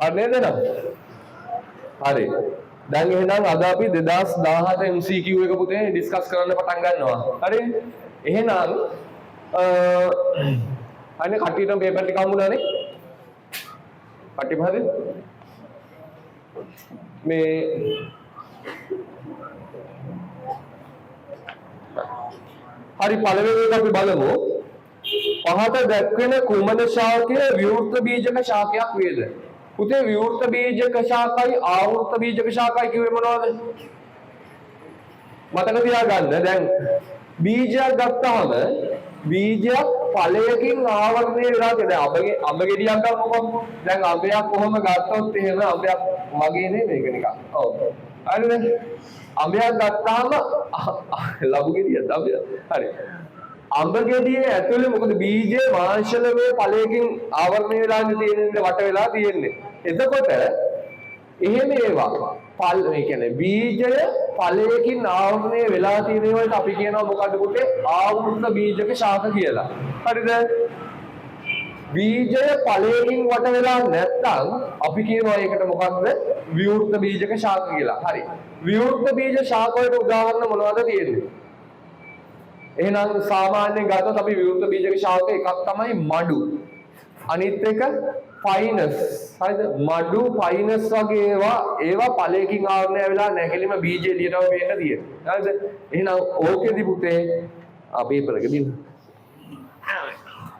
හරි නේද නේද? හරි. දැන් එහෙනම් අද අපි 2017 MCQ එක පුතේ ඩිස්කස් කරන්න පටන් ගන්නවා. හරි? එහෙනම් අනේ කට්ටියටම පේපර් ටික හම්බුණානේ. කට්ටියම හරිද? මේ හරි පළවෙනි එක අපි බලමු. පහත දැක්වෙන කුමන ශාකය විවෘත බීජක ශාකයක් වේද? පුතේ විවෘත බීජක ශාකයි ආවෘත බීජක ශාකයි කිව්වේ මොනවද? මතක තියාගන්න. දැන් බීජයක් ගත්තාම බීජයක් ඵලයකින් ආවරණය වෙලා තියෙනවා. දැන් අඹ ගෙඩියක් ගන්නකො. දැන් අඹයක් කොහොම ගත්තොත් එහෙම අඹයක් මගේ නේ මේක නිකන්. ඔව්. හරිද? අඹයක් ගත්තාම ලබු ගෙඩියක් අඹයක්. හරි. අඹ ගෙඩියේ ඇතුලේ මොකද බීජයේ මාංශලමය ඵලයකින් ආවරණය වෙලා තියෙන්නේ වට වෙලා තියෙන්නේ. එතකොට එහෙම ඒවා ඒ කියන්නේ බීජය ඵලයකින් ආවරණය වෙලා තියෙන ඒවාට අපි කියනවා මොකද්ද පුතේ? ආවෘත බීජක ශාක කියලා. හරිද? බීජය ඵලයකින් වට වෙලා නැත්නම් අපි කියනවා ඒකට මොකක්ද? විවෘත බීජක ශාක කියලා. හරි. විවෘත බීජ ශාක වලට උදාහරණ මොනවද තියෙන්නේ? එහෙනම් සාමාන්‍යයෙන් ගත්තොත් අපි විවෘත බීජක ශාක එකක් තමයි මඩු. අනිත් එක පයිනස්. හරිද? මඩු පයිනස් වගේ ඒවා ඵලයකින් ආවරණය වෙලා නැගලිම බීජ එළියටම පේන්න තියෙනවා. හරිද? එහෙනම් ඕකෙදි පුතේ පේපර් එක දින්න.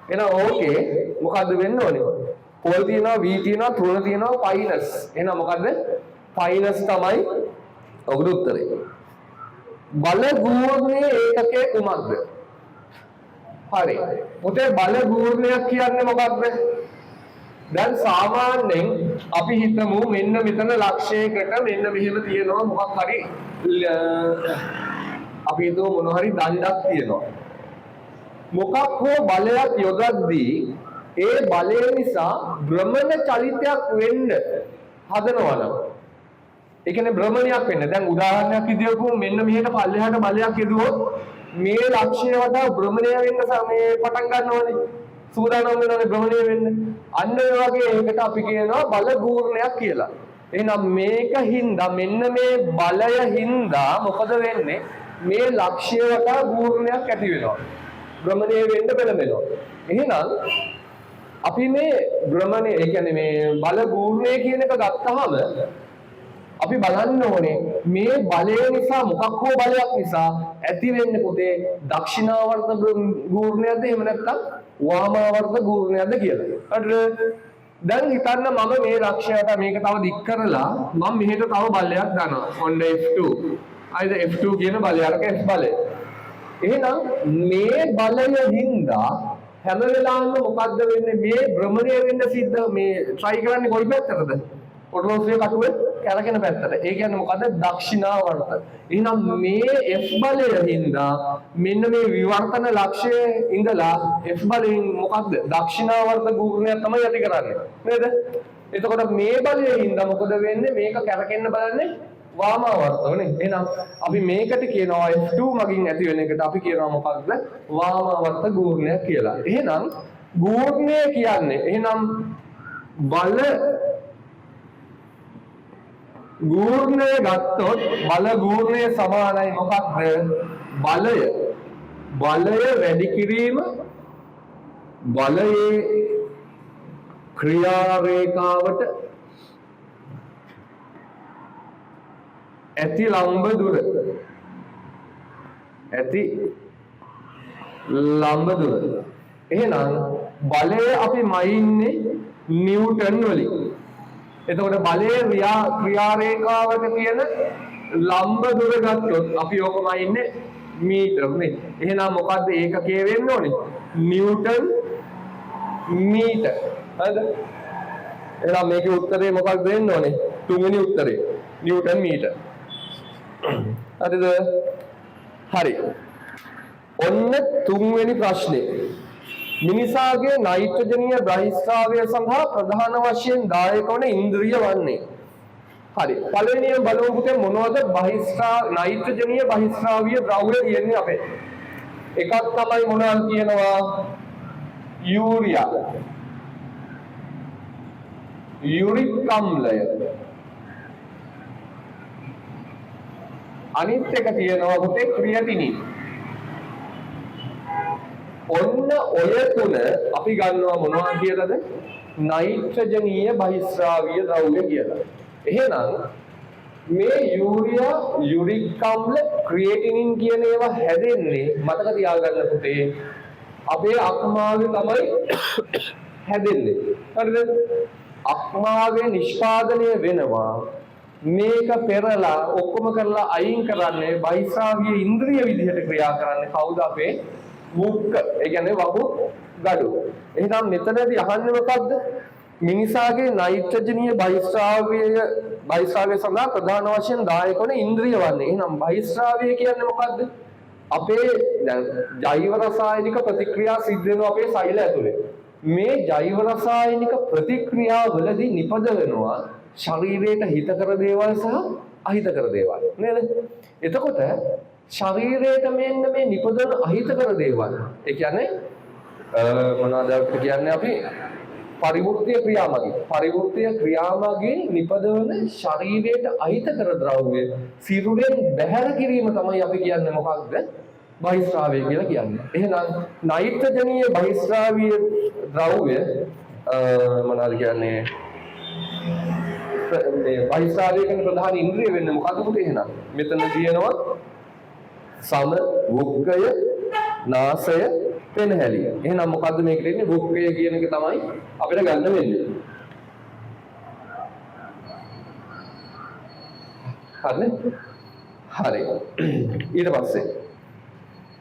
එහෙනම් ඕකේ මොකද්ද වෙන්න ඕනේ? පොල් තියෙනවා, වී තියෙනවා, තෘණ තියෙනවා, පයිනස්. එහෙනම් මොකද්ද? පයිනස් තමයි ඔකට උත්තරේ. බල ගූර්ණයේ ඒකකයේ කුමක්ද? හරි. පුතේ බල ගූර්ණයක් කියන්නේ මොකක්ද? දැන් සාමාන්‍යයෙන් අපි හිතමු මෙන්න මෙතන ලක්ෂයකට මෙන්න මෙහෙම තියෙනවා මොකක් හරි අපි හිතමු මොන හරි දණ්ඩක් තියෙනවා. මොකක් හෝ බලයක් යොදද්දී ඒ බලය නිසා භ්‍රමණ චලිතයක් වෙන්න හදනවනම් ඒ කියන්නේ භ්‍රමණයක් වෙන්න. දැන් උදාහරණයක් විදිහට මෙන්න මෙහෙට පල්ලෙහාට බලයක් යදුවොත් මේ ලක්ෂ්‍ය වටා භ්‍රමණය වෙන්න මේ පටන් ගන්නවනේ. සූදානම් වෙනවනේ භ්‍රමණය වෙන්න. අන්න ඒ වගේ ඒකට අපි කියනවා බල ගූර්ණයක් කියලා. එහෙනම් මේක හින්දා මෙන්න මේ බලය හින්දා මොකද වෙන්නේ? මේ ලක්ෂ්‍ය වටා ගූර්ණයක් ඇති වෙනවා. භ්‍රමණය වෙන්න පෙළඹෙනවා. එහෙනම් අපි මේ භ්‍රමණය ඒ කියන්නේ මේ බල ගූර්ණය කියන එක ගත්තාම අපි බලන්න ඕනේ මේ බලය නිසා මොකක් හෝ බලයක් නිසා ඇති වෙන්නේ පුතේ දක්ෂිනාවර්ත ගූර්ණයක්ද එහෙම නැත්නම් වාමාවර්ත ගූර්ණයක්ද කියලා. හරිද? දැන් හිතන්න මම මේ ලක්ෂ්‍යයට මේක තව දික් කරලා මම මෙහෙට තව බලයක් දානවා. ඔන්න F2. අයිද F2 කියන බලයක F බලය. එහෙනම් මේ බලය හින්දා හැම වෙලාවෙම මොකද්ද වෙන්නේ? මේ භ්‍රමණය වෙන්න සිද්ධ මේ try කරන්නේ කොයි පැත්තටද? ඔටෝසිය කටුවේ කැරකෙන පැත්තට. ඒ කියන්නේ මොකද්ද? දක්ෂිනාවර්ත. එහෙනම් මේ F බලය හින්දා මෙන්න මේ විවර්තන ලක්ෂයේ ඉඳලා F බලයෙන් මොකද්ද? දක්ෂිනාවර්ත ගූර්ණයක් තමයි ඇති කරන්නේ. නේද? එතකොට මේ බලයෙන් හින්දා මොකද වෙන්නේ? මේක කැරකෙන්න බලන්නේ වාමාවර්තවනේ. එහෙනම් අපි මේකට කියනවා F2 මගින් ඇති වෙන එකට අපි කියනවා මොකක්ද? වාමාවර්ත ගූර්ණයක් කියලා. එහෙනම් ගූර්ණය කියන්නේ එහෙනම් බල ගූර්ණය ගත්තොත් බල ගූර්ණය සමානයි මොකක්ද? බලය වැඩි කිරීම බලයේ ක්‍රියා රේඛාවට ඇති ලම්බ දුර එහෙනම් බලය අපි මයින්නේ නිව්ටන් වලින්. එතකොට බලයේ ක්‍රියා රේඛාවට තියෙන ලම්බ දුර ගත්තොත් අපි ඕකම ඉන්නේ මීටර නේ. එහෙනම් මොකද්ද ඒකකයේ වෙන්න ඕනේ? නිව්ටන් මීටර. හරිද? එහෙනම් මේකේ උත්තරේ මොකක්ද වෙන්න ඕනේ? තුන්වෙනි උත්තරේ නිව්ටන් මීටර. හරිද? හරි. ඔන්න තුන්වෙනි ප්‍රශ්නේ. මිනිසාගේ නයිට්‍රජනීය බහිස්රාවය සඳහා ප්‍රධාන වශයෙන් දායක වන ඉන්ද්‍රිය වන්නේ. හරි. පළවෙනියෙන් බලමු පුතේ මොනවද නයිට්‍රජනීය බහිස්රාවීය ද්‍රව්‍ය කියන්නේ අපේ. එකක් තමයි මොනවද කියනවා? යූරියා. යුරික් අම්ලය. අනිත් එක තියෙනවා පුතේ ක්‍රියටිනින්. ඔන්න ඔය තුන අපි ගන්නවා මොනවා කියලාද? නයිට්‍රජනීය බහිස්රාවීය ද්‍රව්‍ය කියලා. එහෙනම් මේ යූරියා, යුරික් අම්ල, ක්‍රියටිනින් කියන ඒවා හැදෙන්නේ මතක තියාගන්න පුතේ අපේ අක්මාවේ තමයි හැදෙන්නේ. හරිද? අක්මාවේ නිෂ්පාදනය වෙනවා. මේක පෙරලා ඔක්කොම කරලා අයින් කරන්නේ බහිස්රාවීය ඉන්ද්‍රිය විදිහට ක්‍රියා කරන්නේ කවුද? අපේ මුක්ක. ඒ කියන්නේ වපු gadu. එහෙනම් මෙතනදී අහන්නේ මොකද්ද? මිනිසාගේ නයිට්‍රජනීය බහිස්රාවය සඳහා ප්‍රධාන වශයෙන් දායක වන ඉන්ද්‍රිය වන්නේ. එහෙනම් බහිස්රාවය කියන්නේ මොකද්ද? අපේ දැන් ජෛව රසායනික ප්‍රතික්‍රියා සිද්ධ වෙනවා අපේ සෛල ඇතුලේ. මේ ජෛව රසායනික ප්‍රතික්‍රියාවලදී නිපද වෙනවා ශරීරයට හිතකර දේවල් සහ අහිතකර දේවල්. නේද? එතකොට ශරීරයට මෙන්න මේ නිපදවන අහිතකර දේවල්. ඒ කියන්නේ මොනවද කියන්නේ අපි පරිවෘත්තීය ක්‍රියාමගින්. පරිවෘත්තීය ක්‍රියාමගින් නිපදවන ශරීරයට අහිතකර ද්‍රව්‍ය සිරුරෙන් බැහැර කිරීම තමයි අපි කියන්නේ මොකක්ද? බහිස්රාවය කියලා කියන්නේ. එහෙනම් නයිට්‍රජනීය බහිස්රාවීය ද්‍රව්‍ය මොනවද කියන්නේ? මේ බහිස්රාවය කියන ප්‍රධාන ඉන්ද්‍රිය වෙන්නේ මොකක්ද පුතේ? එහෙනම් මෙතන තියෙනවා සම, වුක්කය, නාසය, පෙනහැලිය. එහෙනම් මොකද්ද මේකට ඉන්නේ? වුක්කය කියන එක තමයි අපිට ගන්න වෙන්නේ. හරිද? හරි. ඊට පස්සේ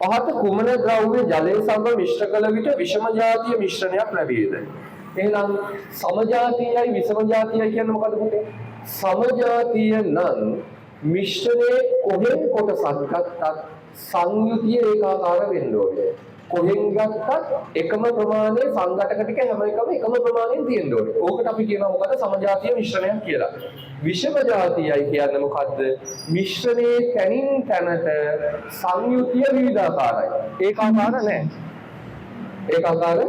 පහත කුමන ද්‍රව්‍ය ජලය සමග මිශ්‍ර කළ විට විෂම ජාතිය මිශ්‍රණයක් ලැබේද? එහෙනම් සමජාතීයයි විෂම ජාතියයි කියන්නේ මොකද පුතේ? සමජාතීය නම් මිශ්‍රණයේ කොහෙන් කොටසක් ගත්තත් සංයුතිය ඒකාකාර වෙන්න ඕනේ. කොහෙන් ගත්තත් එකම ප්‍රමාණයේ සංඝටක ටික හැම එකම එකම ප්‍රමාණයෙන් තියෙන්න ඕනේ. ඕකට අපි කියනවා මොකද? සමජාතීය මිශ්‍රණයක් කියලා. විෂම ජාතියයි කියන්නේ මොකද්ද? මිශ්‍රණයේ තනින් තනට සංයුතිය විවිධාකාරයි. ඒකාකාර නැහැ. ඒකාකාර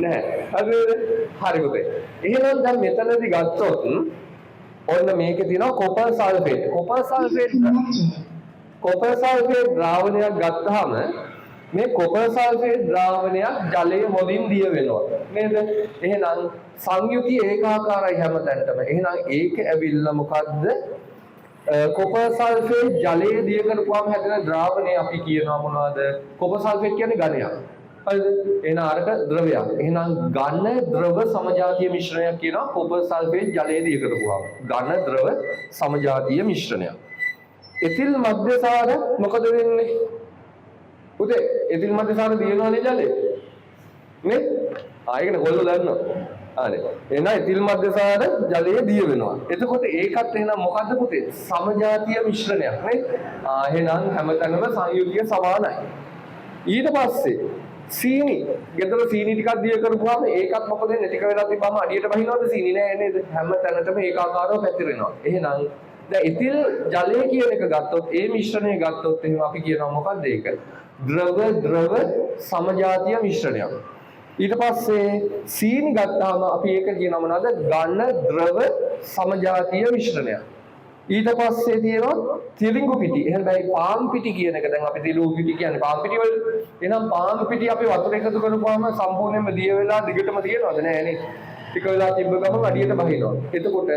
නැහැ. හරි පුතේ. එහෙනම් දැන් මෙතනදී ගත්තොත් ඔන්න මේකේ තියෙනවා කොපර් සල්ෆේට්. කොපර් සල්ෆේට් ද්‍රාවණයක් ගත්තාම මේ කොපර් සල්ෆේට් ද්‍රාවණයක් ජලයේ මොදින් දිය වෙනවා. නේද? එහෙනම් සංයුතිය ඒකාකාරයි හැමතැනටම. එහෙනම් ඒක ඇවිල්ලා මොකද්ද? කොපර් සල්ෆේට් ජලයේ දිය කරපුවාම හැදෙන ද්‍රාවණය අපි කියනවා මොනවද? කොපර් සල්ෆේට් කියන්නේ ඝනයක්. හරිද? එහෙනම් අරක ද්‍රවයක්. එහෙනම් ඝන ද්‍රව සමජාතීය මිශ්‍රණයක් කියනවා කොපර් සල්ෆේට් ජලයේ දිය කරපුවාම. ඝන ද්‍රව සමජාතීය මිශ්‍රණයක්. එතිල් මධ්‍යසාර මොකද වෙන්නේ? පුතේ එතිල් මධ්‍යසාර දිනවනේ ජලයේ. නේ? ඒකනේ කොල්ලෝ දන්නවා. හරි. එහෙනම් එතිල් මධ්‍යසාර ජලයේ දිය වෙනවා. එතකොට ඒකත් එහෙනම් මොකද්ද පුතේ? සමජාතීය මිශ්‍රණයක් නේ? එහෙනම් හැමතැනම සංයුතිය සමානයි. ඊට පස්සේ සීනි, ගෙදර සීනි ටිකක් දිය කරපුවාම ඒකත් මොකද වෙන්නේ? ටික වෙලා තිබ්බම අඩියට බහිනවද සීනි? නෑ නේද? හැමතැනටම ඒකාකාරව පැතිරෙනවා. එහෙනම් දැන් එතිල් ජලය කියන එක ගත්තොත්, ඒ මිශ්‍රණය ගත්තොත් එහෙනම් අපි කියනවා මොකද්ද ඒක? ද්‍රව සමජාතීය මිශ්‍රණයක්. ඊට පස්සේ සීනි ගත්තාම අපි ඒක කියනවා මොනවද? ඝන ද්‍රව සමජාතීය මිශ්‍රණයක්. ඊට පස්සේ තියෙනවා තිරිඟු පිටි. එහෙනම් පාන් පිටි කියන එක දැන් අපි තිරිඟු පිටි කියන්නේ පාන් පිටි වල. එහෙනම් පාන් පිටි අපි වතුර එකතු කරපුවාම සම්පූර්ණයෙන්ම දිය වෙලා දිගටම තියෙනවද? නෑ නේ. ටික වෙලා තිබ්බ ගමන් අඩියට බහිනවා. එතකොට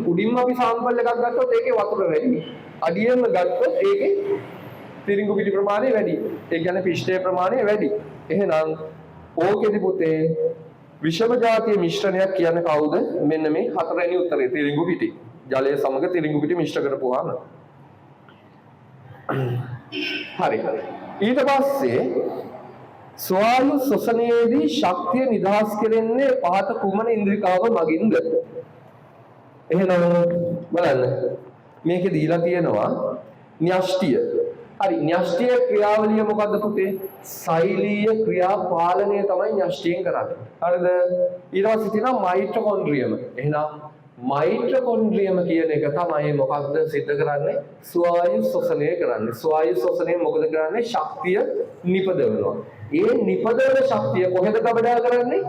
උඩින්ම අපි සාම්පල් එකක් ගත්තොත් ඒකේ වතුර වැඩි. අඩියෙන්ම ගත්තොත් ඒකේ තිරිඟු පිටි ප්‍රමාණය වැඩි. ඒ කියන්නේ පිෂ්ඨයේ ප්‍රමාණය වැඩි. එහෙනම් ඕකෙදි පුතේ විෂම ජාතිය මිශ්‍රණයක් කියන්නේ කවුද? මෙන්න මේ හතරවෙනි උත්තරේ තිරිඟු පිටි. ජලය සමග තිරිඟු පිටි මිශ්‍ර කරපුවාම. හරි. ඊට පස්සේ ස්වායු ශ්වසනයේදී ශක්තිය නිදහස් කෙරෙන්නේ පහත කුමන ඉන්ද්‍රිකාව මගින්ද? එහෙනම් බලන්න. මේකේ දීලා තියෙනවා න්‍යෂ්ටිය. හරි, න්‍යෂ්ටිය ක්‍රියාවලිය මොකද්ද පුතේ? සෛලීය ක්‍රියා පාලනය තමයි න්‍යෂ්ටියෙන් කරන්නේ. හරිද? ඊට පස්සේ තියෙනවා මයිටොකොන්ඩ්‍රියම. එහෙනම් මයිටොකොන්ඩ්‍රියම කියන එක තමයි මොකක්ද සිද්ධ කරන්නේ? ස්වායු ශ්වසනය කරන්නේ. ස්වායු ශ්වසනය මොකද කරන්නේ? ශක්තිය නිපදවනවා. ඒ නිපදවන ශක්තිය කොහෙද ගබඩා කරන්නේ?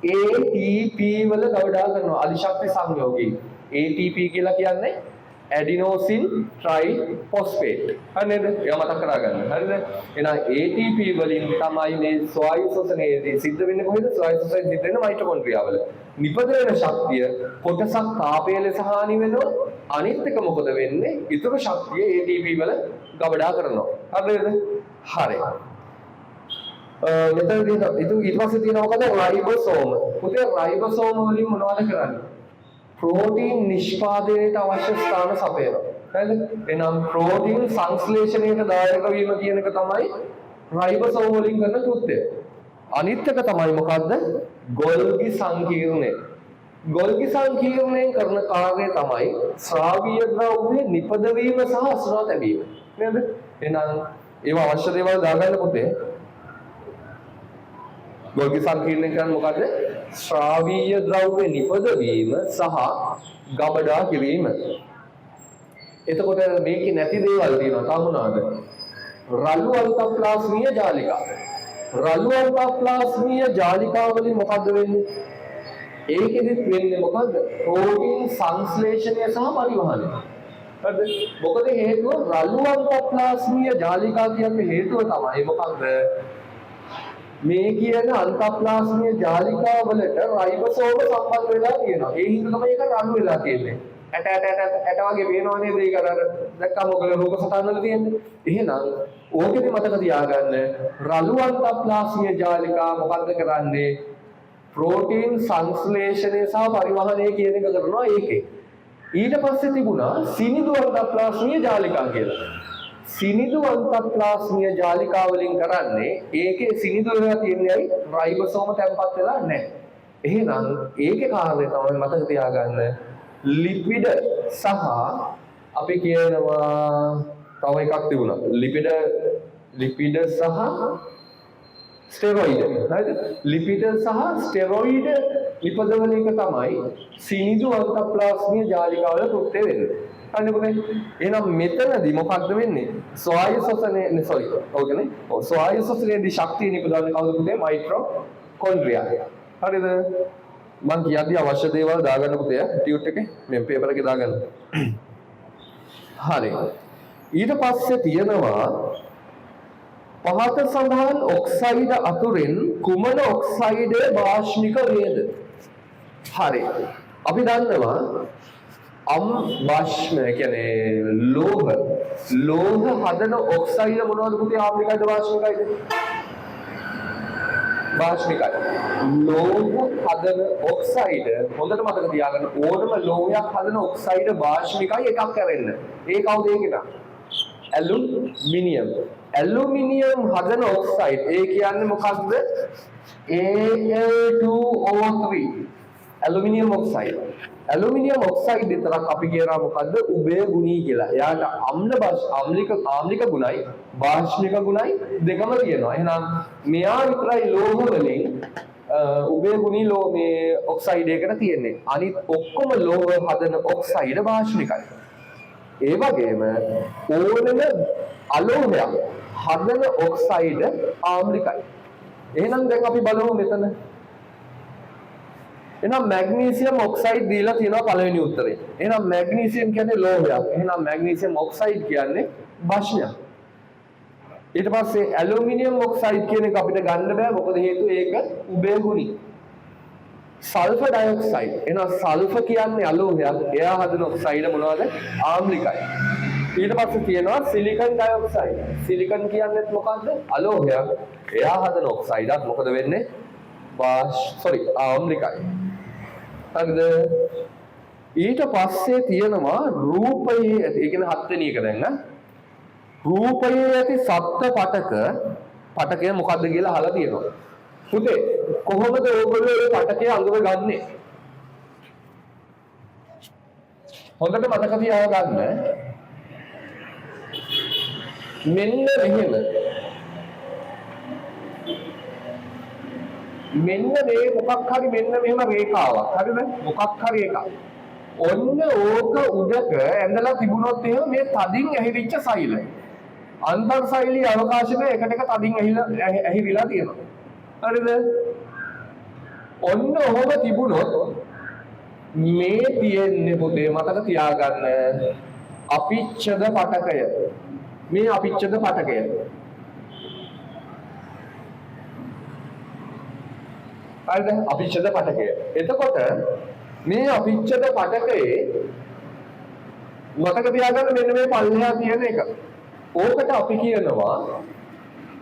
ATP වල ගබඩා කරනවා අධිශක්ති සංයෝගී. ATP කියලා කියන්නේ ඇඩිනෝසින් ට්‍රයිෆොස්ෆේට්. හරිද? ඒක මතක් කරගන්න. හරිද? එහෙනම් ATP වලින් තමයි මේ ස්වායු ශෝෂණයේදී සිද්ධ වෙන්නේ කොහෙද? ස්වායු ශෝෂණය සිද්ධ වෙන්නේ මයිටොකොන්ඩ්‍රියා වල. නිපද වෙන ශක්තිය කොටසක් තාපය ලෙස හානි වෙනවා. අනිත් එක මොකද වෙන්නේ? ඊටු ශක්තිය ATP වල ගබඩා කරනවා. හරිද? හරි. මෙතනදී ඊට පස්සේ තියෙනවා මොකද? රයිබෝසෝම. පුතේ රයිබෝසෝම වලින් මොනවද කරන්නේ? ප්‍රෝටීන් නිෂ්පාදනයට අවශ්‍ය ස්ථාන සපයනවා. හරිද? එහෙනම් ප්‍රෝටීන් සංශ්ලේෂණයට දායක වීම කියන එක තමයි රයිබෝසෝම වලින් කරන කෘත්‍යය. අනිත් එක තමයි මොකද්ද? ගොල්ගි සංකීර්ණය. ගොල්ගි සංකීර්ණයෙන් කරන කාර්යය තමයි ශ්‍රාවීය ද්‍රව්‍ය නිපදවීම සහ අසුරා තැබීම. නේද? එහෙනම් ඒවා අවශ්‍ය දේවල් දාගන්න පුතේ. ගොල්ගි සංකීර්ණය කියන්නේ මොකද්ද? ශ්‍රාවීය ද්‍රව්‍ය නිපදවීම සහ ගබඩා කිරීම. එතකොට මේකේ නැති දේවල් තියෙනවා. තා මොනවාද? රළු අල්තප්ලාස්මීය ජාලිකා. රළු අල්තප්ලාස්මීය ජාලිකා වලින් මොකද්ද වෙන්නේ? ඒකෙදිත් වෙන්නේ මොකද්ද? ප්‍රෝටීන් සංශ්ලේෂණය සහ පරිවහනය. හරිද? මොකද හේතුව රළු අල්තප්ලාස්මීය ජාලිකා කියන්නේ හේතුව තමයි මොකද්ද? මේ කියන අන්තප්ලාස්මීය ජාලිකා වලට රයිබෝසෝම සම්බන්ධ වෙලා තියෙනවා. ඒ හින්දා තමයි ඒක රළු වෙලා තියෙන්නේ. ඇට වගේ පේනවා නේද? ඒක අර දැක්කම ඔයගොල්ලෝ රූප සටහන් වල තියෙන්නේ. එහෙනම් ඕකෙදි මතක තියාගන්න රළු අන්තප්ලාස්මීය ජාලිකා මොකද්ද කරන්නේ? ප්‍රෝටීන් සංශ්ලේෂණය සහ පරිවහනය කියන එක කරනවා ඒකේ. ඊට පස්සේ තිබුණා සිනිඳු අන්තප්ලාස්මීය ජාලිකා කියලා. සිනිඳු අන්තප්ලාස්මීය ජාලිකා වලින් කරන්නේ ඒකේ සිනිඳු වෙලා තියෙන්නේ රයිබෝසෝම තැන්පත් වෙලා නැහැ. එහෙනම් ඒකේ කාර්යය තමයි මතක තියාගන්න ලිපිඩ සහ අපි කියනවා තව එකක් තිබුණා. ලිපිඩ සහ ස්ටෙරොයිඩ්. හරිද? ලිපිඩ සහ ස්ටෙරොයිඩ් නිපදවන එක තමයි සිනිඳු අන්තප්ලාස්මීය ජාලිකා වල කෘත්‍ය වෙන්නේ. එහෙනම් මෙතනදී මොකක්ද වෙන්නේ? ස්වායු ශෝෂණය ඕකනේ. ස්වායු ශෝෂණයේදී ශක්තිය නිපදවන්නේ කවුද පුතේ? මයිටොකොන්ඩ්‍රියා. හරිද? මම කියද්දි අවශ්‍ය දේවල් දාගන්න පුතේ ටියුට් එකේ මේ පේපර් එකේ දාගන්න. හරි. ඊට පස්සේ තියෙනවා පහත සඳහන් ඔක්සයිඩ් අතුරින් කුමන ඔක්සයිඩය භාෂ්මික වේද? හරි. අපි දන්නවා භාෂ්ම කියන්නේ ලෝහ හදන ඔක්සයිඩ් මොනවද පුතේ? ආම්ලිකයිද භාෂ්මිකයිද? භාෂ්මිකයි. ලෝහ හදන ඔක්සයිඩ් හොඳට මතක තියාගන්න. ඕනම ලෝහයක් හදන ඔක්සයිඩ් භාෂ්මිකයි එකක් කරෙන්න. ඒ කවුද ඒකට? ඇලුමිනියම්. ඇලුමිනියම් හදන ඔක්සයිඩ් ඒ කියන්නේ මොකක්ද? Al2O3. Aluminium oxide. Aluminium oxide විතරක් අපි කියනවා මොකද්ද? උභය ගුණී කියලා. එයාට ආම්ලික ගුණයි භාෂ්මික ගුණයි දෙකම තියෙනවා. එහෙනම් මෙයා විතරයි ලෝහ වලින් උභය ගුණී මේ ඔක්සයිඩ් එකකට තියෙන්නේ. අනිත් ඔක්කොම ලෝහ හදන ඔක්සයිඩ් භාෂ්මිකයි. ඒ වගේම ඕනම අලෝහයක් හදන ඔක්සයිඩ් ආම්ලිකයි. එහෙනම් දැන් අපි බලමු මෙතන. එහෙනම් මැග්නීසියම් ඔක්සයිඩ් දීලා තියෙනවා පළවෙනි උත්තරේ. එහෙනම් මැග්නීසියම් කියන්නේ ලෝහයක්. එහෙනම් මැග්නීසියම් ඔක්සයිඩ් කියන්නේ භාෂ්මයක්. ඊට පස්සේ ඇලුමිනියම් ඔක්සයිඩ් කියන එක අපිට ගන්න බෑ. මොකද හේතුව ඒක උභය ගුණී. Sulphur dioxide. එහෙනම් සල්ෆර් කියන්නේ අලෝහයක්. එයා හදන ඔක්සයිඩ් මොනවද? ආම්ලිකයි. ඊට පස්සේ තියෙනවා සිලිකන් ඩයොක්සයිඩ්. සිලිකන් කියන්නේ මොකද්ද? අලෝහයක්. එයා හදන ඔක්සයිඩත් මොකද වෙන්නේ? ආම්ලිකයි. හරිද? ඊට පස්සේ තියෙනවා රූපයේ ඇති. ඒ කියන්නේ හත්වෙනි එක දැන් රූපයේ ඇති සත්ත්ව පටකය මොකද්ද කියලා අහලා තියෙනවා. පුතේ කොහොමද ඕගොල්ලෝ මේ පටකය අඳුර ගන්නෙ? හොඳට මතක තියාගන්න. මෙන්න මෙහෙම. මෙන්න මේ මොකක් හරි මෙන්න මෙහෙම රේඛාවක්. හරිද? මොකක් හරි එකක්. ඔන්න ඕක උඩක ඇඳලා තිබුණොත් එහෙම මේ තදින් ඇහිරිච්ච සෛල. අන්තර් සෛලී අවකාශයේ එකට එක තදින් ඇහිවිලා තියෙනවා. හරිද? ඔන්න ඔහොම තිබුණොත් මේ තියෙන්නේ පුතේ මතක තියාගන්න අපිච්ඡද පටකය. මේ අපිච්ඡද පටකය. හරිද? අපිච්ඡද පටකය. එතකොට මේ අපිච්ඡද පටකයේ මතක තියාගන්න මෙන්න මේ පල්ලෙහා තියෙන එක. ඕකට අපි කියනවා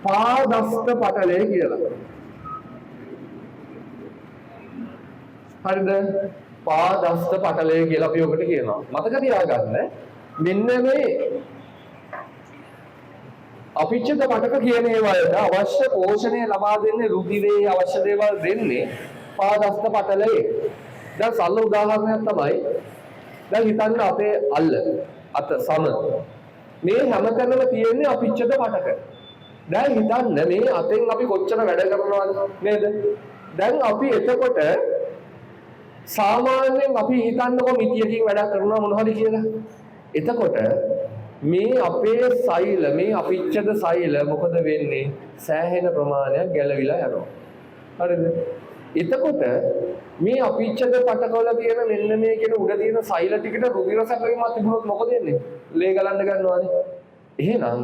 පාදස්ත පටලය කියලා. හරිද? පාදස්ත පටලය කියලා අපි ඔකට කියනවා. මතක තියාගන්න මෙන්න මේ අපිච්ඡද පටක කියන ඒවාට අවශ්‍ය පෝෂණය ලබා දෙන්නේ රුධිරයේ අවශ්‍ය දේවල් දෙන්නේ පාදස්ත පටලයේ. දැන් සරල උදාහරණයක් තමයි දැන් හිතන්න අපේ අත සම මේ හැමතැනම තියෙන්නේ අපිච්ඡද පටක. දැන් හිතන්න මේ අතෙන් අපි කොච්චර වැඩ කරනවද නේද? දැන් අපි එතකොට සාමාන්‍යයෙන් අපි හිතන්නකො මිටියකින් වැඩ කරනවා මොනවද කියලා. එතකොට මේ අපේ සෛල මේ අපිච්ඡද සෛල මොකද වෙන්නේ? සෑහෙන ප්‍රමාණයක් ගැලවිලා යනවා. හරිද? එතකොට මේ අපිච්ඡද පටකවල තියෙන මෙන්න මේ කියන උඩ තියෙන සෛල ටිකට රුධිර සැපවීමක් තිබුණොත් මොකද වෙන්නේ? ලේ ගලන්න ගන්නවානේ. එහෙනම්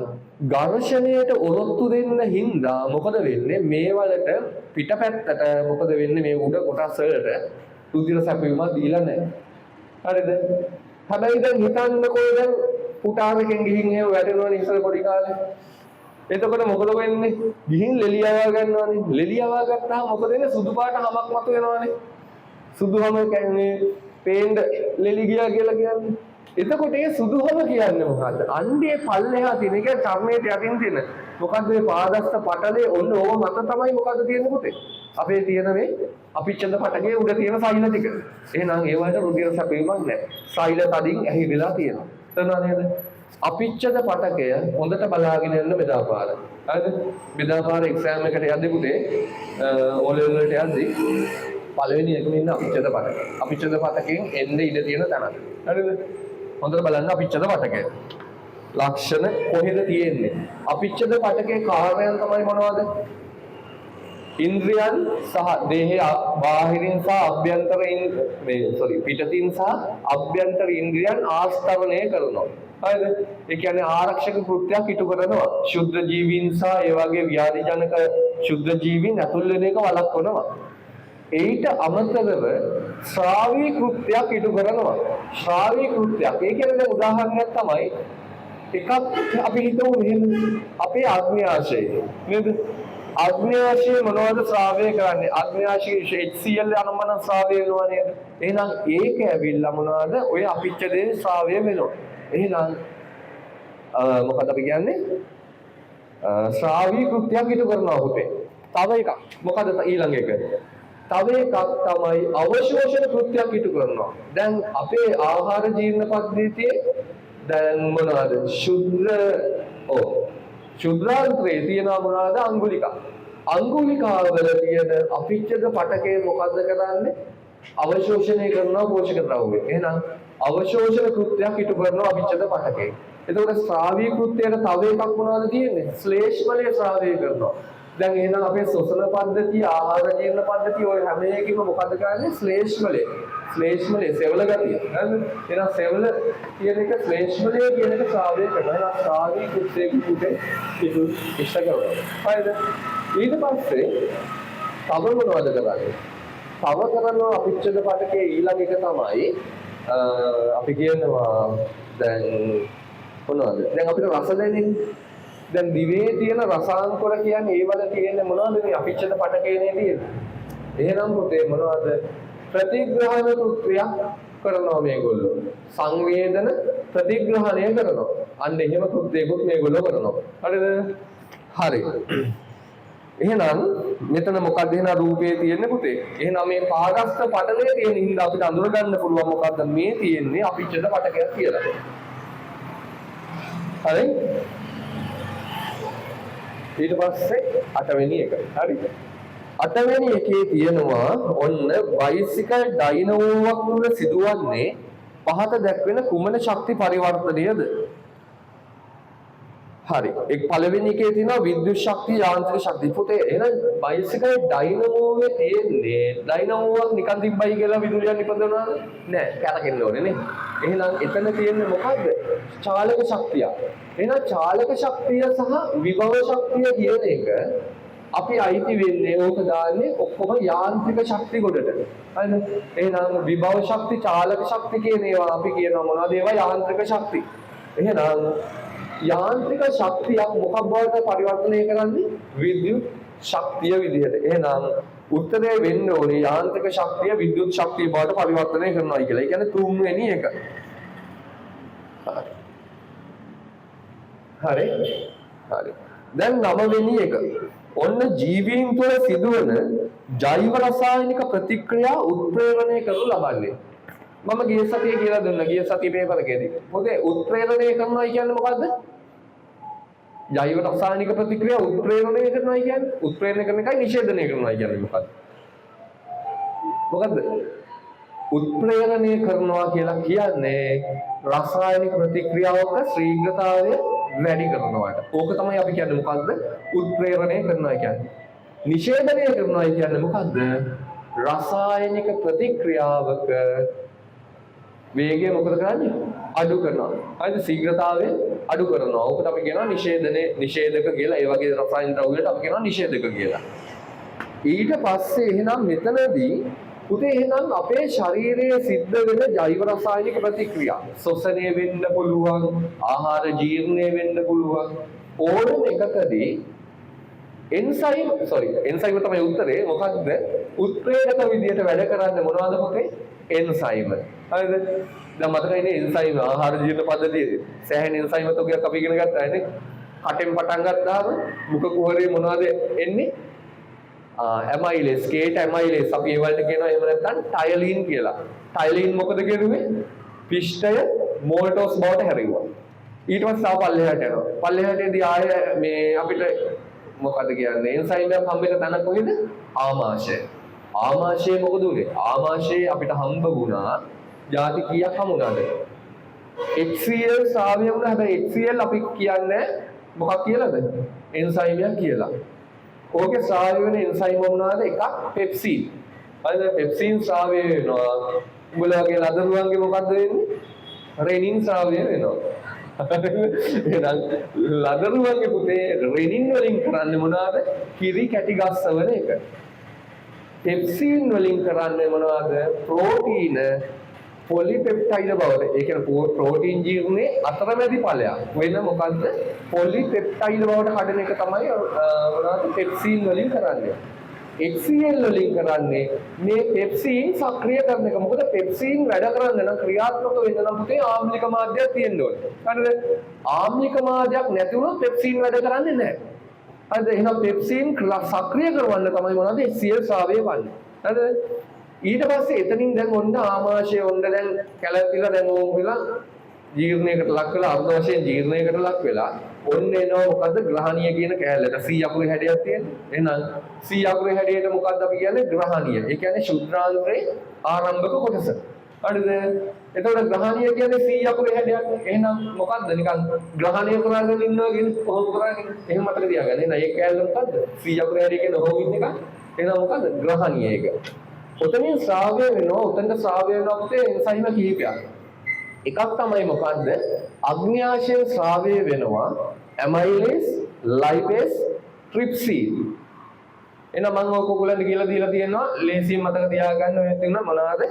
ඝර්ෂණයට ඔරොත්තු දෙන්න හින්දා මොකද වෙන්නේ? මේ වලට පිටපැත්තට මොකද වෙන්නේ? මේ උඩ කොටස් වලට රුධිර සැපවීමක් දීලා නැහැ. හරිද? හැබැයි දැන් හිතන්නකෝ දැන් පුටාවකින් ගිහින් එහෙම වැටෙනවනේ ඉස්සර පොඩි කාලේ. එතකොට මොකද වෙන්නේ? ගිහින් ලෙලියවා ගන්නවනේ. ලෙලියවා ගත්තාම මොකද වෙන්නේ? සුදු පාට හමක් මතු වෙනවනේ. සුදු හම කියන්නේ පේන්න ලෙලි ගියා කියලා කියන්නේ. එතකොට ඒ සුදු හම කියන්නේ මොකද්ද? අන්නේ පල්ලෙහා තියෙන එක චර්මයට යටින් තියෙන. මොකද්ද මේ පාදස්ත පටලේ ඔන්න ඕව මත තමයි මොකද්ද තියෙන්නේ පුතේ? අපේ තියෙන මේ අපිච්ඡද පටකයේ උඩ තියෙන සෛල ටික. එහෙනම් ඒ වලට රුධිර සැපීමක් නැහැ. සෛල තදින් ඇහිවිලා තියෙනවා. තේරුණා නේද? අපිච්ඡද පටකය හොඳට බලාගෙන යන්න බෙදාපාර. හරිද? බෙදාපාර එක්සෑම් එකට යද්දී පුතේ ඕ ලෙවල් වලට යද්දී පළවෙනි එකම ඉන්න අපිච්ඡද පටක. අපිච්ඡද පටකයෙන් එන්න ඉඩ තියෙන තැන. හරිද? හොඳට බලන්න අපිච්ඡද පටකය. ලක්ෂණ කොහෙද තියෙන්නේ? අපිච්ඡද පටකයේ කාරණයන් තමයි මොනවද? ඉන්ද්‍රියන් සහ දේහයේ බාහිරින් සහ අභ්‍යන්තරින් පිටතින් සහ අභ්‍යන්තර ඉන්ද්‍රියන් ආස්තවණය කරනවා. හරිද? ඒ කියන්නේ ආරක්ෂක කෘත්‍යයක් ඉටු කරනවා. ශුද්ධ ජීවීන් සහ ඒ වගේ ව්‍යාධි ජනක ශුද්ධ ජීවීන් ඇතුල් වෙන එක වළක්වනවා. ඊට අමතරව ශ්‍රාවී කෘත්‍යයක් ඉටු කරනවා. ශ්‍රාවී කෘත්‍යයක්. ඒ කියන්නේ දැන් උදාහරණයක් තමයි එකක් අපි හිතමු මෙහෙම අපේ ආග්න්‍යාශය නේද? ආග්න්‍යාශය මොනවද ශ්‍රාවය කරන්නේ? ආග්න්‍යාශයේ HCl අනුමන ශ්‍රාවය වෙනවා නේද? එහෙනම් ඒක ඇවිල්ලා මොනවද? ඔය අපිච්ඡදේ ශ්‍රාවය වෙනවා. එහෙනම් මොකද අපි කියන්නේ? ශ්‍රාවී කෘත්‍යයක් ඉටු කරනවා පුතේ. තව එකක්. මොකද ඊළඟ එක? තව එකක් තමයි අවශෝෂණ කෘත්‍යයක් ඉටු කරනවා. දැන් අපේ ආහාර ජීර්ණ පද්ධතියේ දැන් මොනවද? ශුද්‍රාන්ත්‍රයේ තියෙනවා මොනවද? අංගුලිකා. අංගුලිකාවල තියෙන අපිච්ඡද පටකේ මොකද්ද කරන්නේ? අවශෝෂණය කරනවා පෝෂක ද්‍රව්‍ය. එහෙනම් අවශෝෂණ කෘත්‍යයක් ඉටු කරනවා අපිච්ඡද පටකේ. එතකොට ශ්‍රාවී කෘත්‍යයට තව එකක් මොනවද තියෙන්නේ? ශ්ලේෂ්මලය ශ්‍රාවය කරනවා. දැන් එහෙනම් අපේ ශ්වසන පද්ධතිය, ආහාර ජීර්ණ පද්ධතිය ඔය හැම එකකින්ම මොකද්ද කරන්නේ? ශ්ලේෂ්මලය. ශ්ලේෂ්මලය සෙවල ගතිය. හරිද? එහෙනම් සෙවල කියන එක ශ්ලේෂ්මලය කියන එක ශ්‍රාවය කරනවා. එහෙනම් ශ්‍රාවී කෘත්‍යයකට ඉටු ඉෂ්ට කරනවා. හරිද? ඊට පස්සේ තව මොනවද කරන්නේ? තව කරනවා අපිච්ඡද පටකයේ ඊළඟ එක තමයි අපි කියනවා දැන් මොනවද? දැන් අපිට රස දැනෙන්නේ. දැන් දිවේ තියෙන රසාංකුර කියන්නේ ඒ වල තියෙන්නේ මොනවද? මේ අපිච්ඡද පටකේනේ තියෙන්නේ. එහෙනම් පුතේ මොනවද? ප්‍රතිග්‍රහණ කෘත්‍යයක් කරනවා මේගොල්ලෝ. සංවේදන ප්‍රතිග්‍රහණය කරනවා. අන්න එහෙම කෘත්‍යයකුත් මේගොල්ලෝ කරනවා. හරිද? හරි. එහෙනම් මෙතන මොකක්ද එහෙනම් රූපේ තියෙන්නේ පුතේ? එහෙනම් මේ පාගස්ත පටලයේ තියෙන හින්දා අපිට අඳුර ගන්න පුළුවන් මොකද්ද මේ තියෙන්නේ අපිච්ඡද පටකයක් කියලා. හරි? ඊට පස්සේ 8 වෙනි එක. හරිද? 8 වෙනි එකේ තියෙනවා ඔන්න බයිසිකල් ඩයිනමෝවක් තුළ සිදුවන්නේ පහත දැක්වෙන කුමන ශක්ති පරිවර්තනයද? හරි. එක් පළවෙනි එකේ තියෙනවා විද්‍යුත් ශක්තිය යාන්ත්‍රික ශක්තිය. පුතේ එහෙනම් බයිසිකල් ඩයිනමෝවේ තියෙන්නේ ඩයිනමෝවක් නිකන් තිබ්බයි කියලා විදුලියක් නිපදවනවද? නෑ. කැරකෙන්න ඕනේ නේ. එහෙනම් එතන තියෙන්නේ මොකද්ද? චාලක ශක්තිය. එහෙනම් චාලක ශක්තිය සහ විභව ශක්තිය කියන එක අපි අයිති වෙන්නේ ඕක දාන්නේ ඔක්කොම යාන්ත්‍රික ශක්ති කොටට. හරිද? එහෙනම් විභව ශක්ති චාලක ශක්ති කියන ඒවා අපි කියනවා මොනවද? ඒවා යාන්ත්‍රික ශක්ති. එහෙනම් යාන්ත්‍රික ශක්තියක් මොකක් බවට පරිවර්තනය කරන්නේ? විද්‍යුත් ශක්තිය විදිහට. එහෙනම් උත්තරේ වෙන්න ඕනේ යාන්ත්‍රික ශක්තිය විද්‍යුත් ශක්තිය බවට පරිවර්තනය කරනවා කියලා. ඒ කියන්නේ තුන්වෙනි එක. හරි. හරි. දැන් නවවෙනි එක. ඔන්න ජීවීන් තුළ සිදුවන ජෛව රසායනික ප්‍රතික්‍රියා උත්ප්‍රේරණය කරනු ලබන්නේ. මම ගිය සතියේ කියලා දුන්නා ගිය සතියේ පේපර් එකේදී. මොකද උත්ප්‍රේරණය කරනවා කියන්නේ මොකද්ද? ජෛව රසායනික ප්‍රතික්‍රියා උත්ප්‍රේරණය කරනවා කියන්නේ උත්ප්‍රේරණය කරන එකයි නිෂේධනය කරනවා කියන්නේ මොකද්ද? මොකද්ද? උත්ප්‍රේරණය කරනවා කියලා කියන්නේ රසායනික ප්‍රතික්‍රියාවක ශීඝ්‍රතාවය වැඩි කරනවාට. ඕක තමයි අපි කියන්නේ මොකද්ද? උත්ප්‍රේරණය කරනවා කියන්නේ. නිෂේධනය කරනවා කියන්නේ මොකද්ද? රසායනික ප්‍රතික්‍රියාවක වේගය මොකද කරන්නේ? අඩු කරනවා. හරිද? ශීඝ්‍රතාවය අඩු කරනවා. ඕකට අපි කියනවා නිෂේධක කියලා. ඒ වගේ රසායනික ද්‍රව්‍යයට අපි කියනවා නිෂේධක කියලා. ඊට පස්සේ එහෙනම් මෙතනදී පුතේ එහෙනම් අපේ ශරීරයේ සිද්ධ වෙන ජෛව රසායනික ප්‍රතික්‍රියා ශ්වසනය වෙන්න පුළුවන්, ආහාර ජීර්ණය වෙන්න පුළුවන්. ඕනම එකකදී එන්සයිම් තමයි උත්තරේ. මොකක්ද? උත්ප්‍රේරක විදියට වැඩ කරන්නේ මොනවද පුතේ? එන්සයිම්. හරිද? දැන් මතකයිනේ එන්සයිම් ආහාර ජීර්ණ පද්ධතියේ සෑහෙන එන්සයිම් තෝගයක් අපි ඉගෙන ගත්තා නේ. කටෙන් පටන් ගත්තාම මුඛ කුහරේ මොනවද එන්නේ? ඇමයිලේස්, කේට ඇමයිලේස් අපි ඒවලට කියනවා එහෙම නැත්නම් ටයලින් කියලා. ටයලින් මොකද කියන්නේ? පිෂ්ඨය මෝල්ටෝස් බවට හැරෙවුවා. ඊට පස්සේ ආව පල්ලෙහාට යනවා. පල්ලෙහාටදී ආය මේ අපිට මොකද කියන්නේ? එන්සයිම් එක හම්බෙන තැන කොහෙද? ආමාශය. ආමාශය මොකද උනේ? ආමාශයේ අපිට හම්බ වුණා ಜಾති කීයක් හමුණාද? HCl ශ්‍රාවය වුණා. හැබැයි HCl අපි කියන්නේ මොකක් කියලාද? එන්සයිමයක් කියලා. ඕකේ ශ්‍රාවය වෙන එන්සයිම මොනවාද? එකක් පෙප්සින්. හරිද? පෙප්සින් ශ්‍රාවය වෙනවා. උඹලගේ ලදරුවන්ගේ මොකද්ද වෙන්නේ? රෙනින් ශ්‍රාවය වෙනවා. එහෙනම් ලදරුවන්ගේ පුතේ රෙනින් වලින් කරන්නේ මොනවාද? කිරි කැටි ගස්සවන එක. පෙප්සින් වලින් කරන්නේ මොනවද? ප්‍රෝටීන පොලිපෙප්ටයිඩ් බවට. ඒ කියන්නේ ප්‍රෝටීන් ජීර්ණයේ අතරමැදි ඵලයක්. වෙන මොකද්ද? පොලිපෙප්ටයිඩ් බවට කඩන එක තමයි මොනවද? පෙප්සින් වලින් කරන්නේ. HCl වලින් කරන්නේ මේ පෙප්සින් සක්‍රිය කරන එක. මොකද පෙප්සින් වැඩ කරන්න නම් ක්‍රියාත්මක වෙන්න නම් පුතේ ආම්ලික මාධ්‍යයක් තියෙන්න ඕනේ. හරිද? ආම්ලික මාධ්‍යයක් නැති වුණොත් පෙප්සින් වැඩ කරන්නේ නැහැ. හරිද? එහෙනම් පෙප්සින් සක්‍රිය කරවන්න තමයි මොනවද? HCl ශ්‍රාවය වන්නේ. හරිද? ඊට පස්සේ එතනින් දැන් ඔන්න ආමාශය ඔන්න දැන් කැළඹිලා දැන් ඕම් වෙලා ජීර්ණයකට ලක් වෙලා අර්ධ වශයෙන් ජීර්ණයකට ලක් වෙලා ඔන්න එනවා මොකද්ද? ග්‍රහණීය කියන කැලලට C අකුරේ හැඩයක් තියෙනවා. එහෙනම් C අකුරේ හැඩයට මොකද්ද අපි කියන්නේ? ග්‍රහණීය. ඒ කියන්නේ ශුද්ධාන්තරේ ආරම්භක කොටස. හරිද? එතකොට ග්‍රහණීය කියන්නේ C අකුරේ හැඩයක්. එහෙනම් මොකද්ද? නිකන් ග්‍රහණය කරගෙන ඉන්නවා කියන්නේ කොහොම කරන්නේ? එහෙම මතක තියාගන්න. එහෙනම් ඒ කැලල මොකද්ද? C අකුරේ හැඩය කියන්නේ ඔහොම ඉන්න එක. එහෙනම් මොකද්ද? ග්‍රහණීය එක. ඔතනින් ශ්‍රාවය වෙනවා. ඔතෙන්ට ශ්‍රාවය වෙනවා පුතේ එන්සයිම කීපයක්. එකක් තමයි මොකද්ද? අග්න්‍යාශයෙන් ශ්‍රාවය වෙනවා ඇමයිලේස්, ලයිපේස්, ට්‍රිප්සින්. එහෙනම් මම ඔය කොකුලන්ට කියලා දීලා තියෙනවා ලේසියෙන් මතක තියාගන්න ඔය තියෙන මොනවාද?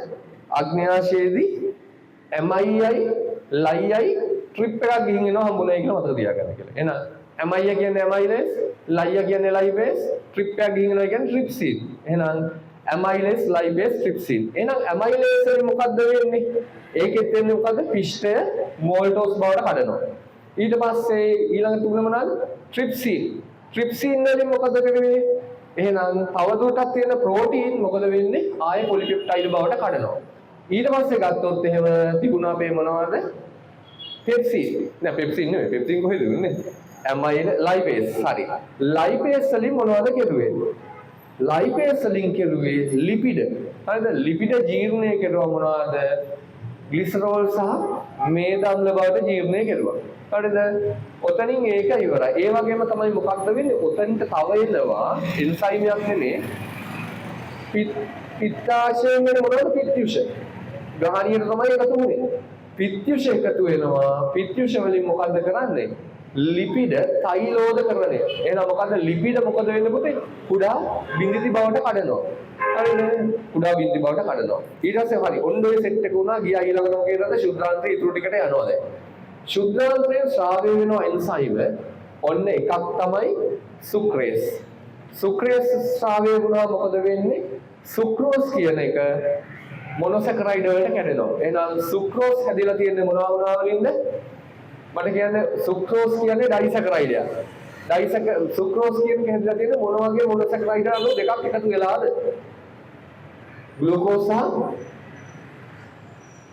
අග්න්‍යාශයේදී MII, ලයියි, ට්‍රිප් එකක් ගිහින් එනවා හම්බුනේ කියලා මතක තියාගන්න කියලා. එහෙනම් MII කියන්නේ ඇමයිලේස්, ලයියි කියන්නේ ලයිපේස්, ට්‍රිප් එකක් ගිහින් එනවා කියන්නේ ට්‍රිප්සින්. එහෙනම් ඇමයිලේස්, ලයිපේස්, ට්‍රිප්සින්. එහෙනම් ඇමයිලේස් වලින් මොකද්ද වෙන්නේ? ඒකෙත් වෙන්නේ මොකද්ද? පිෂ්ඨය මෝල්ටෝස් බවට කඩනවා. ඊට පස්සේ ඊළඟ තුන මොනවාද? ට්‍රිප්සින්. ට්‍රිප්සින් වලින් මොකද වෙන්නේ? එහෙනම් තවදුරටත් තියෙන ප්‍රෝටීන් මොකද වෙන්නේ? ආයේ පොලිපෙප්ටයිඩ් බවට කඩනවා. ඊට පස්සේ ගත්තොත් එහෙම තිබුණා අපේ මොනවද? පෙප්සින්. නෑ පෙප්සින් නෙවෙයි. පෙප්සින් කොහෙද වෙන්නේ? ඇමයිල ලයිපේස්. හරි. ලයිපේස් වලින් මොනවද කෙරුවේ? ලයිපේස් වලින් කෙරුවේ ලිපිඩ. හරිද? ලිපිඩ ජීර්ණය කෙරුවා මොනවද? ග්ලිසරෝල් සහ මේද අම්ල බවට ජීර්ණය කෙරුවා. හරිද? ඔතනින් ඒක ඉවරයි. ඒ වගේම තමයි මොකක්ද වෙන්නේ? ඔතනට තව එනවා එන්සයිමයක් නෙමෙයි. පිත්තාශයෙන් වෙන මොනවද? පිත්යුෂ. ගහණියට තමයි එකතු වෙන්නේ. පිත්යුෂ එකතු වෙනවා. පිත්යුෂ වලින් මොකද්ද කරන්නේ? ලිපිඩ තෛලෝදකරණය. එහෙනම් මොකද්ද ලිපිඩ මොකද වෙන්නේ පුතේ? කුඩා බිඳිති බවට කඩනවා. හරිද? කුඩා බිඳිති බවට කඩනවා. ඊට පස්සේ හරි. ඔන්න ඔය සෙට් එක උනා ගියා ඊළඟට මොකේද? ශුද්ධාන්තයේ ඉතුරු ටිකට යනවා දැන්. ශුද්ධාන්තයේ ශ්‍රාව්‍ය වෙනවා එන්සයිම. ඔන්න එකක් තමයි සුක්‍රේස්. සුක්‍රේස් ශ්‍රාව්‍ය වුණා මොකද වෙන්නේ? සුක්‍රෝස් කියන එක මොනොසැකරයිඩ් වලට කැඩෙනවා. එහෙනම් සුක්‍රෝස් හැදිලා තියෙන්නේ මොනවා වුණා වලින්ද? මට කියන්නේ සුක්‍රෝස් කියන්නේ ඩයිසැකරයිඩයක්. සුක්‍රෝස් කියන එක හැදලා තියෙන්නේ මොන වගේ මොනොසැකරයිඩ් වල දෙකක් එකතු වෙලාද? ග්ලූකෝස් සහ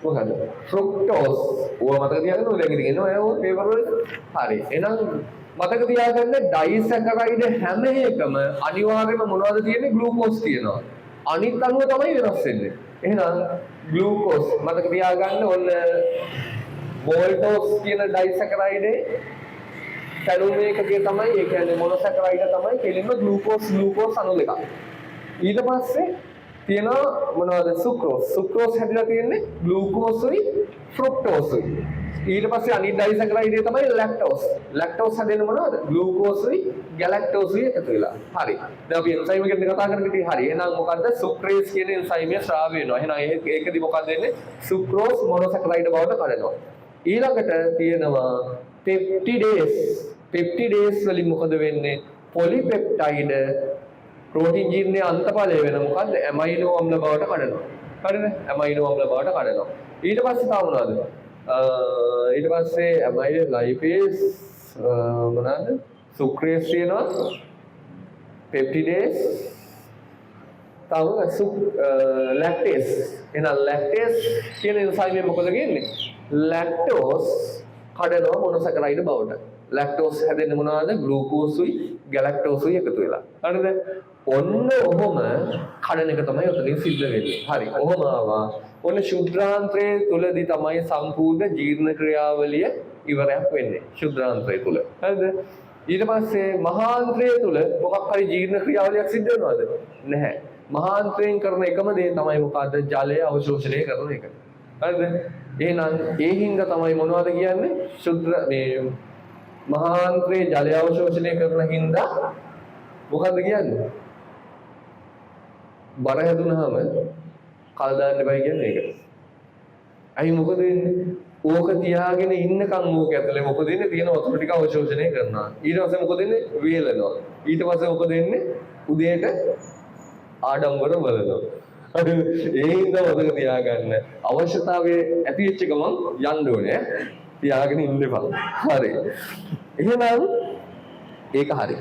මොකද? ෆ්‍රුක්ටෝස්. ඕවා මතක තියාගන්න ඕනේ. දැන් ඉතින් එනවා ඔය පේපර් වල. හරි. එහෙනම් මතක තියාගන්න ඩයිසැකරයිඩ් හැම එකම අනිවාර්යයෙන්ම මොනවද තියෙන්නේ? ග්ලූකෝස් තියෙනවා. අනිත් අණුව තමයි වෙනස් වෙන්නේ. එහෙනම් ග්ලූකෝස් මතක තියාගන්න ඕන වෝල්ටෝස් කියන ඩයිසැකරයිඩේ කැඩුම් එකකේ තමයි ඒ කියන්නේ මොනොසැකරයිඩ් තමයි කෙලින්ම ග්ලූකෝස් අණු දෙකක්. ඊට පස්සේ තියෙනවා මොනවද? සුක්‍රෝස් හැදිලා තියෙන්නේ ග්ලූකෝසුයි ෆ්‍රුක්ටෝසුයි. ඊට පස්සේ අනිත් ඩයිසැකරයිඩේ තමයි ලැක්ටෝස් හැදෙන්නේ මොනවද? ග්ලූකෝසුයි ගැලැක්ටෝසුයි එකතු වෙලා. හරි. දැන් අපි එන්සයිම් ගැන කතා කරගෙන ඉතින් හරි. එහෙනම් මොකද්ද? සුක්‍රේස් කියන එන්සයිමය ශ්‍රාව්‍ය වෙනවා. එහෙනම් ඒකදී මොකක්ද වෙන්නේ? සුක්‍රෝස් මොනොසැකරයිඩ් බවට කඩනවා. ඊළඟට තියෙනවා පෙප්ටිඩේස් වලින් මොකද වෙන්නේ? පොලිපෙප්ටයිඩ් ප්‍රෝටීන් ජීර්ණයේ අන්තඵලය වෙන මොකද්ද? ඇමයිනෝ අම්ල බවට කඩනවා. හරිද? ඇමයිනෝ අම්ල බවට කඩනවා. ඊට පස්සේ තව මොනවද? ඊට පස්සේ ඇමයිඩ් ලයිපේස් මොනවාද? සුක්‍රේස් තියෙනවා. පෙප්ටිඩේස් තව ලැක්ටේස්. එහෙනම් ලැක්ටේස් කියන එන්සයිමය මොකද කියන්නේ? ලැක්ටෝස් කඩනවා මොනොසැකරයිඩ් බවට. ලැක්ටෝස් හැදෙන්නේ මොනවද? ග්ලූකෝසුයි ගැලැක්ටෝසුයි එකතු වෙලා. හරිද? ඔන්න ඔහොම කඩන එක තමයි උතනින් සිද්ධ වෙන්නේ. හරි. ඔහොම ආවා. ඔන්න ශුද්ධාන්ත්‍රයේ තුලදී තමයි සම්පූර්ණ ජීර්ණ ක්‍රියාවලිය ඉවරයක් වෙන්නේ. ශුද්ධාන්ත්‍රය තුල. හරිද? ඊට පස්සේ මහාන්ත්‍රය තුල මොකක් හරි ජීර්ණ ක්‍රියාවලියක් සිද්ධ වෙනවද? නැහැ. මහාන්ත්‍රයෙන් කරන එකම දේ තමයි මොකද්ද? ජලය අවශෝෂණය කරන එක. හරිද? එහෙනම් ඒ හින්දා තමයි මොනවද කියන්නේ? ශුද්ධ මේ මහාන්ත්‍රයේ ජලය අවශෝෂණය කරන හින්දා මොකද්ද කියන්නේ? බර හැදුනහම කල් දාන්න එපා කියන්නේ ඒක. අයි මොකද වෙන්නේ? ඕක තියාගෙන ඉන්නකම් ඕක ඇතුලේ මොකද වෙන්නේ? තියෙන වතුර ටික අවශෝෂණය කරනවා. ඊට පස්සේ මොකද වෙන්නේ? වේලනවා. ඊට පස්සේ මොකද වෙන්නේ? උදේට ආඩම්බර බලනවා. ඒ හින්දා මතක තියාගන්න අවශ්‍යතාවයේ ඇති වෙච්ච ගමන් යන්න ඕනේ. තියාගෙන ඉන්න එපා. හරි. එහෙනම් ඒක හරි.